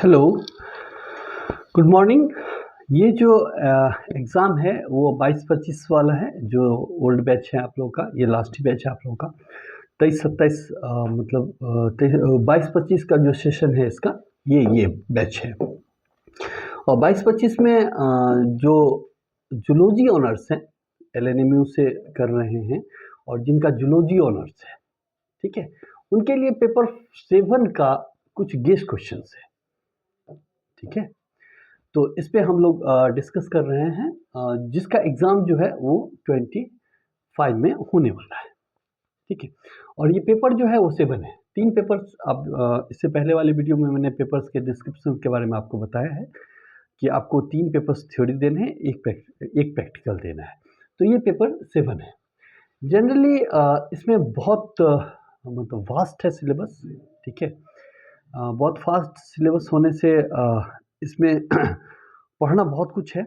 Hello, good morning. ये जो exam है वो 22-25 वाला है, जो ओल्ड बैच है आप लोगों का, ये लास्ट ही बैच है आप लोगों का। 23-27 मतलब 22-25 का जो सेशन है इसका, ये बैच है। और 22-25 में जो जूलॉजी ऑनर्स हैं, एलएनएमयू से कर रहे हैं और जिनका जूलॉजी ऑनर्स है, ठीक है, उनके लिए पेपर 7 का कुछ गेस क्वेश्चंस है, ठीक है। तो इस पे हम लोग डिस्कस कर रहे हैं, जिसका एग्ज़ाम जो है वो 25 में होने वाला है, ठीक है। और ये पेपर जो है वो 7 है। 3 पेपर्स। अब इससे पहले वाले वीडियो में मैंने पेपर्स के डिस्क्रिप्शन के बारे में आपको बताया है कि आपको 3 पेपर्स थ्योरी देने हैं, एक प्रैक्टिकल देना है। तो ये पेपर 7 है। जनरली इसमें बहुत मतलब वास्ट है सिलेबस, ठीक है। बहुत फास्ट सिलेबस होने से इसमें पढ़ना बहुत कुछ है।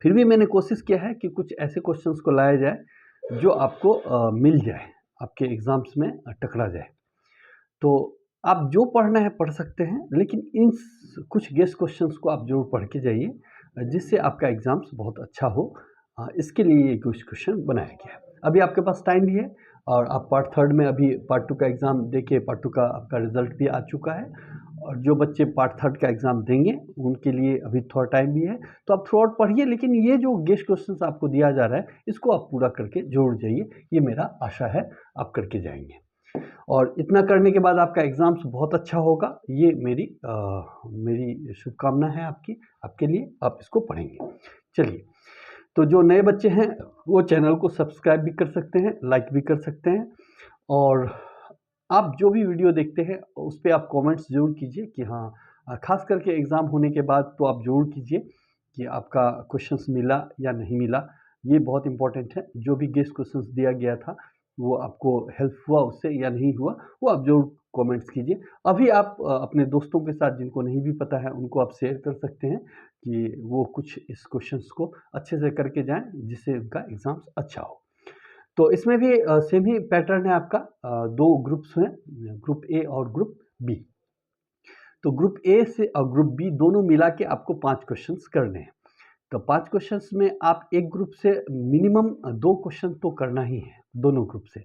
फिर भी मैंने कोशिश किया है कि कुछ ऐसे क्वेश्चंस को लाया जाए जो आपको मिल जाए, आपके एग्ज़ाम्स में टकरा जाए। तो आप जो पढ़ना है पढ़ सकते हैं, लेकिन इन कुछ गेस क्वेश्चंस को आप ज़रूर पढ़ के जाइए, जिससे आपका एग्ज़ाम्स बहुत अच्छा हो। इसके लिए ये कुछ क्वेश्चन बनाया गया है। अभी आपके पास टाइम भी है और आप पार्ट 3 में अभी पार्ट 2 का एग्ज़ाम देके पार्ट 2 का आपका रिज़ल्ट भी आ चुका है, और जो बच्चे पार्ट 3 का एग्ज़ाम देंगे उनके लिए अभी थोड़ा टाइम भी है। तो आप थ्रू आउट पढ़िए, लेकिन ये जो गेस क्वेश्चंस आपको दिया जा रहा है इसको आप पूरा करके ज़रूर जाइए, ये मेरा आशा है आप करके जाएंगे। और इतना करने के बाद आपका एग्ज़ाम्स बहुत अच्छा होगा, ये मेरी शुभकामना है आपके लिए। आप इसको पढ़ेंगे। चलिए, तो जो नए बच्चे हैं वो चैनल को सब्सक्राइब भी कर सकते हैं, लाइक भी कर सकते हैं, और आप जो भी वीडियो देखते हैं उस पे आप कमेंट्स ज़रूर कीजिए कि हाँ, ख़ास करके एग्ज़ाम होने के बाद तो आप ज़रूर कीजिए कि आपका क्वेश्चंस मिला या नहीं मिला। ये बहुत इम्पोर्टेंट है। जो भी गेस क्वेश्चंस दिया गया था वो आपको हेल्प हुआ उससे या नहीं हुआ, वो आप ज़रूर कमेंट्स कीजिए। अभी आप अपने दोस्तों के साथ जिनको नहीं भी पता है उनको आप शेयर कर सकते हैं कि वो कुछ इस क्वेश्चंस को अच्छे से करके जाएँ, जिससे उनका एग्ज़ाम्स अच्छा हो। तो इसमें भी सेम ही पैटर्न है आपका। 2 ग्रुप्स हैं, ग्रुप ए और ग्रुप बी। तो ग्रुप ए से और ग्रुप बी दोनों मिला के आपको 5 क्वेश्चंस करने हैं। तो 5 क्वेश्चंस में आप एक ग्रुप से मिनिमम 2 क्वेश्चन तो करना ही है, दोनों ग्रुप से।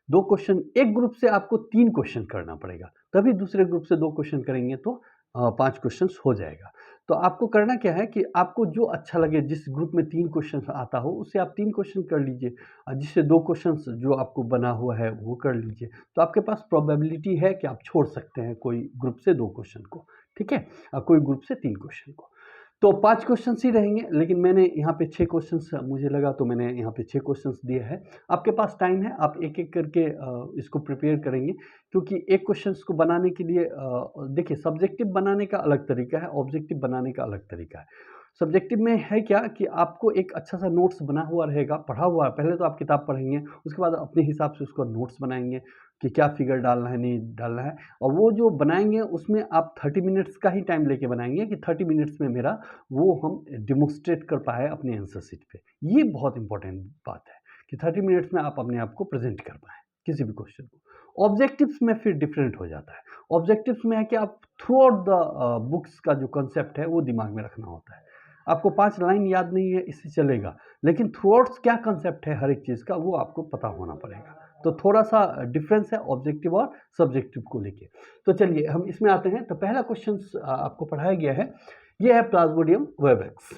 2 क्वेश्चन, एक ग्रुप से आपको 3 क्वेश्चन करना पड़ेगा, तभी दूसरे ग्रुप से 2 क्वेश्चन करेंगे तो 5 क्वेश्चंस हो जाएगा। तो आपको करना क्या है कि आपको जो अच्छा लगे, जिस ग्रुप में 3 क्वेश्चन आता हो उससे आप 3 क्वेश्चन कर लीजिए, जिससे 2 क्वेश्चंस जो आपको बना हुआ है वो कर लीजिए। तो आपके पास प्रोबेबिलिटी है कि आप छोड़ सकते हैं कोई ग्रुप से 2 क्वेश्चन को, ठीक है, कोई ग्रुप से 3 क्वेश्चन को। तो 5 क्वेश्चंस ही रहेंगे, लेकिन मैंने यहाँ पे 6 क्वेश्चंस मुझे लगा तो मैंने यहाँ पे 6 क्वेश्चंस दिए हैं। आपके पास टाइम है, आप एक-एक करके इसको प्रिपेयर करेंगे, क्योंकि एक क्वेश्चंस को बनाने के लिए देखिए, सब्जेक्टिव बनाने का अलग तरीका है, ऑब्जेक्टिव बनाने का अलग तरीका है। सब्जेक्टिव में है क्या कि आपको एक अच्छा सा नोट्स बना हुआ रहेगा, पढ़ा हुआ। पहले तो आप किताब पढ़ेंगे, उसके बाद अपने हिसाब से उसको नोट्स बनाएँगे कि क्या फिगर डालना है, नहीं डालना है। और वो जो बनाएँगे उसमें आप 30 मिनट्स का ही टाइम लेके बनाएँगे कि 30 मिनट्स में मेरा वो हम डेमोंस्ट्रेट कर पाएँ अपने आंसर शीट पे। ये बहुत इम्पोर्टेंट बात है कि 30 मिनट्स में आप अपने आप को प्रेज़ेंट कर पाएँ, किसी भी क्वेश्चन को। ऑब्जेक्टिव्स में फिर डिफरेंट हो जाता है। ऑब्जेक्टिव्स में है कि आप थ्रू आउट द बुक्स का जो कांसेप्ट है वो दिमाग में रखना होता है। आपको 5 लाइन याद नहीं है इससे चलेगा, लेकिन थ्रू आउट क्या कांसेप्ट है हर एक चीज़ का वो आपको पता होना पड़ेगा। तो थोड़ा-सा डिफरेंस है ऑब्जेक्टिव और सब्जेक्टिव को लेके। तो चलिए हम इसमें आते हैं। तो पहला क्वेश्चंस आपको पढ़ाया गया है, ये है प्लाज्मोडियम वेवेक्स।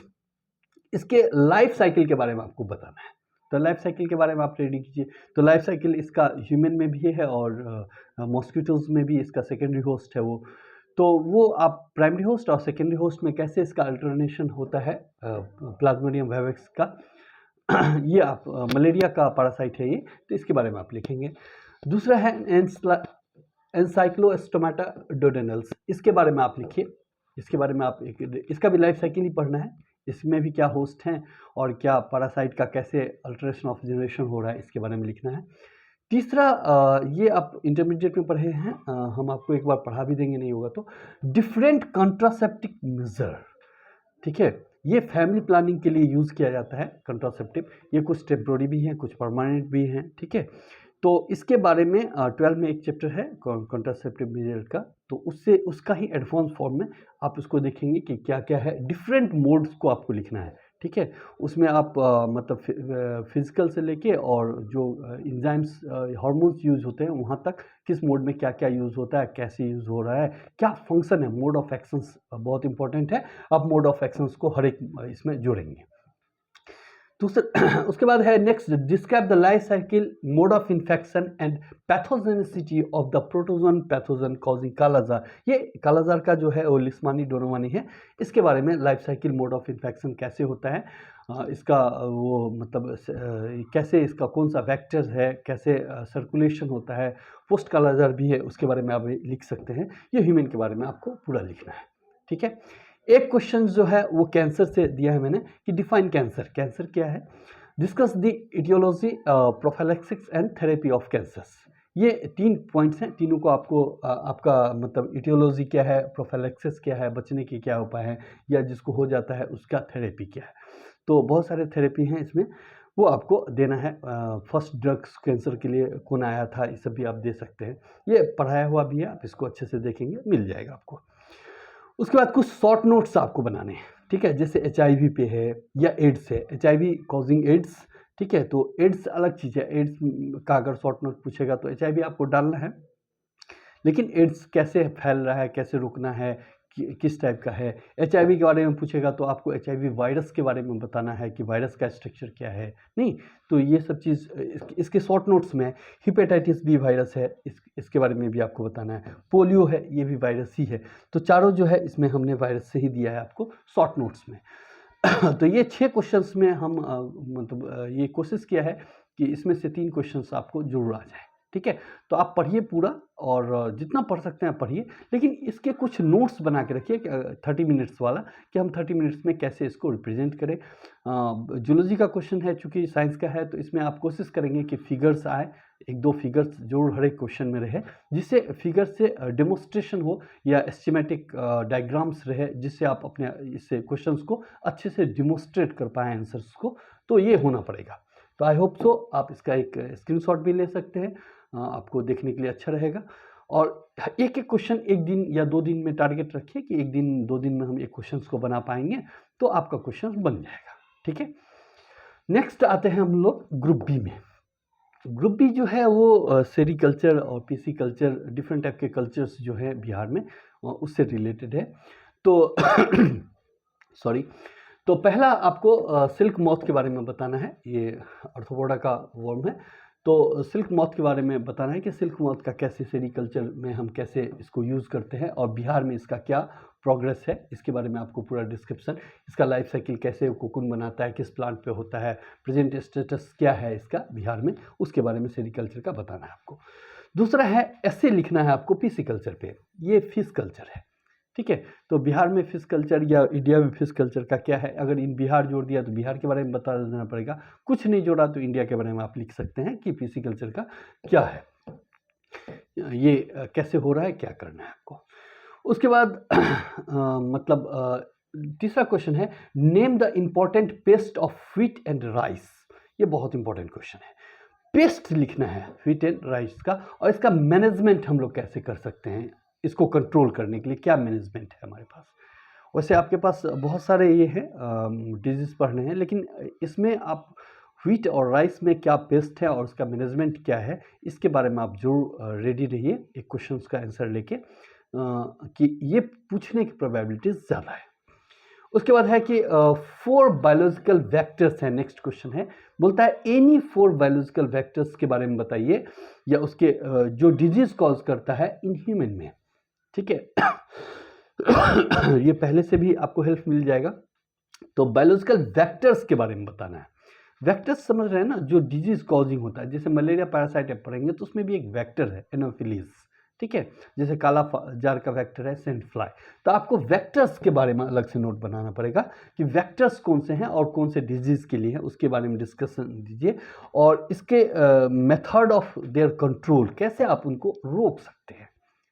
इसके लाइफ साइकिल के बारे में आपको बताना है। तो लाइफ साइकिल के बारे में आप रेडी कीजिए। तो लाइफ साइकिल इसका ह्यूमन में भी है और मॉस्किटोज़ में भी इसका सेकेंडरी होस्ट है वो। तो वो आप प्राइमरी होस्ट और सेकेंडरी होस्ट में कैसे इसका अल्टरनेशन होता है प्लाज्मोडियम वेवेक्स का ये आप मलेरिया का पैरासाइट है ये, तो इसके बारे में आप लिखेंगे। दूसरा है एनसाइक्लोस्टोमाटा डोडेनल्स, इसके बारे में आप लिखिए। इसके बारे में आप इसका भी लाइफ साइकिल ही पढ़ना है। इसमें भी क्या होस्ट हैं और क्या पैरासाइट का कैसे अल्टरेशन ऑफ जनरेशन हो रहा है, इसके बारे में लिखना है। तीसरा ये आप इंटरमीडिएट में पढ़े हैं, हम आपको एक बार पढ़ा भी देंगे नहीं होगा तो, डिफरेंट कंट्रासेप्टिव मेजर, ठीक है। ये फैमिली प्लानिंग के लिए यूज़ किया जाता है कंट्रासेप्टिव। ये कुछ टेम्पोररी भी हैं, कुछ परमानेंट भी हैं, ठीक है। तो इसके बारे में 12 में एक चैप्टर है कॉन्ट्रासेप्टिव मेजर का, तो उससे उसका ही एडवांस फॉर्म में आप उसको देखेंगे कि क्या क्या है, डिफरेंट मोड्स को आपको लिखना है, ठीक है। उसमें आप मतलब फिजिकल से लेके और जो इंजाइम्स हार्मोन्स यूज होते हैं वहाँ तक किस मोड में क्या क्या यूज़ होता है, कैसे यूज़ हो रहा है, क्या फंक्शन है, मोड ऑफ एक्शंस बहुत इंपॉर्टेंट है। आप मोड ऑफ एक्शंस को हर एक इसमें जोड़ेंगे। दूसरा उसके बाद है next, describe the life cycle, mode of infection and pathogenicity of the protozoan pathogen causing kala azar. ये कालाजार का जो है वो लिस्मानी डोनोवानी है। इसके बारे में life cycle, mode of infection कैसे होता है, इसका वो मतलब कैसे इसका कौन सा वेक्टर्स है, कैसे सर्कुलेशन होता है, पोस्ट कालाजार भी है, उसके बारे में आप लिख सकते हैं। ये ह्यूमन के बारे में आपको पूरा लिखना है, ठीक है। एक क्वेश्चन जो है वो कैंसर से दिया है मैंने कि डिफाइन कैंसर, कैंसर क्या है, discuss the aetiology, prophylaxis and therapy of cancers. ये 3 पॉइंट्स हैं, तीनों को आपको आपका मतलब इटियोलॉजी क्या है, प्रोफाइलैक्सिस क्या है, बचने के क्या उपाय हैं, या जिसको हो जाता है उसका थेरेपी क्या है। तो बहुत सारे थेरेपी हैं इसमें, वो आपको देना है। फर्स्ट ड्रग्स कैंसर के लिए कौन आया था, ये सब भी आप दे सकते हैं। ये पढ़ाया हुआ भी है, आप इसको अच्छे से देखेंगे, मिल जाएगा आपको। उसके बाद कुछ शॉर्ट नोट्स आपको बनाने हैं, ठीक है। जैसे HIV पे है या एड्स है, HIV कॉजिंग एड्स, ठीक है। तो एड्स अलग चीज़ है, एड्स का अगर शॉर्ट नोट पूछेगा तो HIV आपको डालना है, लेकिन एड्स कैसे फैल रहा है, कैसे रोकना है, किस टाइप का है। HIV के बारे में पूछेगा तो आपको HIV वायरस के बारे में बताना है कि वायरस का स्ट्रक्चर क्या है, नहीं तो ये सब चीज़ इसके शॉर्ट नोट्स में। हिपेटाइटिस बी वायरस है, इसके बारे में भी आपको बताना है। पोलियो है, ये भी वायरस ही है। तो चारों जो है इसमें हमने वायरस से ही दिया है आपको शॉर्ट नोट्स में। तो ये 6 क्वेश्चंस में हम मतलब ये कोशिश किया है कि इसमें से 3 क्वेश्चंस आपको जरूर आ जाए, ठीक है। तो आप पढ़िए पूरा, और जितना पढ़ सकते हैं पढ़िए, लेकिन इसके कुछ नोट्स बना के रखिए 30 मिनट्स वाला, कि हम 30 मिनट्स में कैसे इसको रिप्रेजेंट करें। जूलॉजी का क्वेश्चन है, चूँकि साइंस का है, तो इसमें आप कोशिश करेंगे कि फिगर्स आए, 1-2 फिगर्स जरूर हर एक क्वेश्चन में रहे, जिससे फिगर से डेमोन्स्ट्रेशन हो या एस्टिमेटिक डायग्राम्स रहे, जिससे आप अपने इससे क्वेश्चंस को अच्छे से डेमोन्स्ट्रेट कर पाएँ आंसर्स को। तो ये होना पड़ेगा। तो आई होप सो आप इसका एक स्क्रीनशॉट भी ले सकते हैं, आपको देखने के लिए अच्छा रहेगा। और एक एक क्वेश्चन 1 दिन या 2 दिन में टारगेट रखिए कि 1 दिन 2 दिन में हम एक क्वेश्चन को बना पाएंगे, तो आपका क्वेश्चन बन जाएगा, ठीक है। नेक्स्ट आते हैं हम लोग ग्रुप बी में। ग्रुप बी जो है वो सेरिकल्चर और पीसी कल्चर, डिफरेंट टाइप के कल्चर्स जो है बिहार में, उससे रिलेटेड है। तो सॉरी, तो पहला आपको सिल्क मौथ के बारे में बताना है। ये आर्थ्रोपोडा का वर्म है। तो सिल्क मौथ के बारे में बताना है कि सिल्क मौथ का कैसे सेरिकल्चर में हम कैसे इसको यूज़ करते हैं, और बिहार में इसका क्या प्रोग्रेस है, इसके बारे में आपको पूरा डिस्क्रिप्शन, इसका लाइफ साइकिल कैसे कोकून बनाता है, किस प्लांट पे होता है, प्रेजेंट स्टेटस क्या है इसका बिहार में, उसके बारे में सेरिकल्चर का बताना है आपको। दूसरा है ऐसे लिखना है आपको पीसी कल्चर पे, ये फिश कल्चर है, ठीक है। तो बिहार में फिश कल्चर या इंडिया में फिश कल्चर का क्या है, अगर इन बिहार जोड़ दिया तो बिहार के बारे में बता देना पड़ेगा, कुछ नहीं जोड़ा तो इंडिया के बारे में आप लिख सकते हैं कि पीसी कल्चर का क्या है, ये कैसे हो रहा है, क्या करना है आपको। उसके बाद मतलब तीसरा क्वेश्चन है, name the important paste of wheat and rice. ये बहुत इंपॉर्टेंट क्वेश्चन है, पेस्ट लिखना है व्हीट एंड राइस का, और इसका मैनेजमेंट हम लोग कैसे कर सकते हैं, इसको कंट्रोल करने के लिए क्या मैनेजमेंट है हमारे पास। वैसे आपके पास बहुत सारे ये हैं डिजीज़ पढ़ने हैं, लेकिन इसमें आप व्हीट और राइस में क्या पेस्ट है और उसका मैनेजमेंट क्या है, इसके बारे में आप जरूर रेडी रहिए एक क्वेश्चन का आंसर लेके, कि ये पूछने की प्रोबेबिलिटीज ज़्यादा है। उसके बाद है कि 4 बायोलॉजिकल वेक्टर्स हैं, नेक्स्ट क्वेश्चन है, बोलता है एनी 4 बायोलॉजिकल वेक्टर्स के बारे में बताइए, या उसके जो डिजीज कॉज करता है इन ह्यूमन में, ठीक है। ये पहले से भी आपको हेल्प मिल जाएगा। तो बायोलॉजिकल वेक्टर्स के बारे में बताना है। वेक्टर्स समझ रहे हैं ना, जो डिजीज कॉजिंग होता है, जैसे मलेरिया पैरासाइट आप पढ़ेंगे तो उसमें भी एक वेक्टर है एनोफिलीज, ठीक है। जैसे काला जार का वेक्टर है सेंट फ्लाई। तो आपको वेक्टर्स के बारे में अलग से नोट बनाना पड़ेगा कि वेक्टर्स कौन से हैं और कौन से डिजीज के लिए हैं, उसके बारे में डिस्कशन दीजिए, और इसके मेथड ऑफ देयर कंट्रोल, कैसे आप उनको रोक सकते हैं,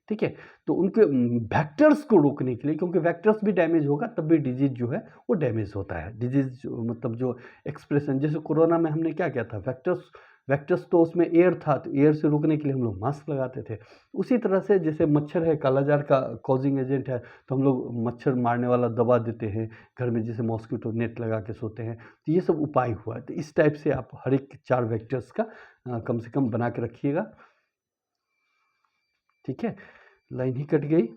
ठीक है। तो उनके वेक्टर्स को रोकने के लिए, क्योंकि वेक्टर्स भी डैमेज होगा तब भी डिजीज जो है वो डैमेज होता है। डिजीज मतलब जो एक्सप्रेशन, जैसे कोरोना में हमने क्या किया था, वेक्टर्स वेक्टर्स तो उसमें एयर था, तो एयर से रोकने के लिए हम लोग मास्क लगाते थे। उसी तरह से जैसे मच्छर है, कालाजार का कॉजिंग एजेंट है, तो हम लोग मच्छर मारने वाला दवा देते हैं घर में, जैसे मॉस्किटो नेट लगा के सोते हैं। तो ये सब उपाय हुआ है। तो इस टाइप से आप हर एक 4 वेक्टर्स का कम से कम बना के रखिएगा। ठीक है, लाइन ही कट गई।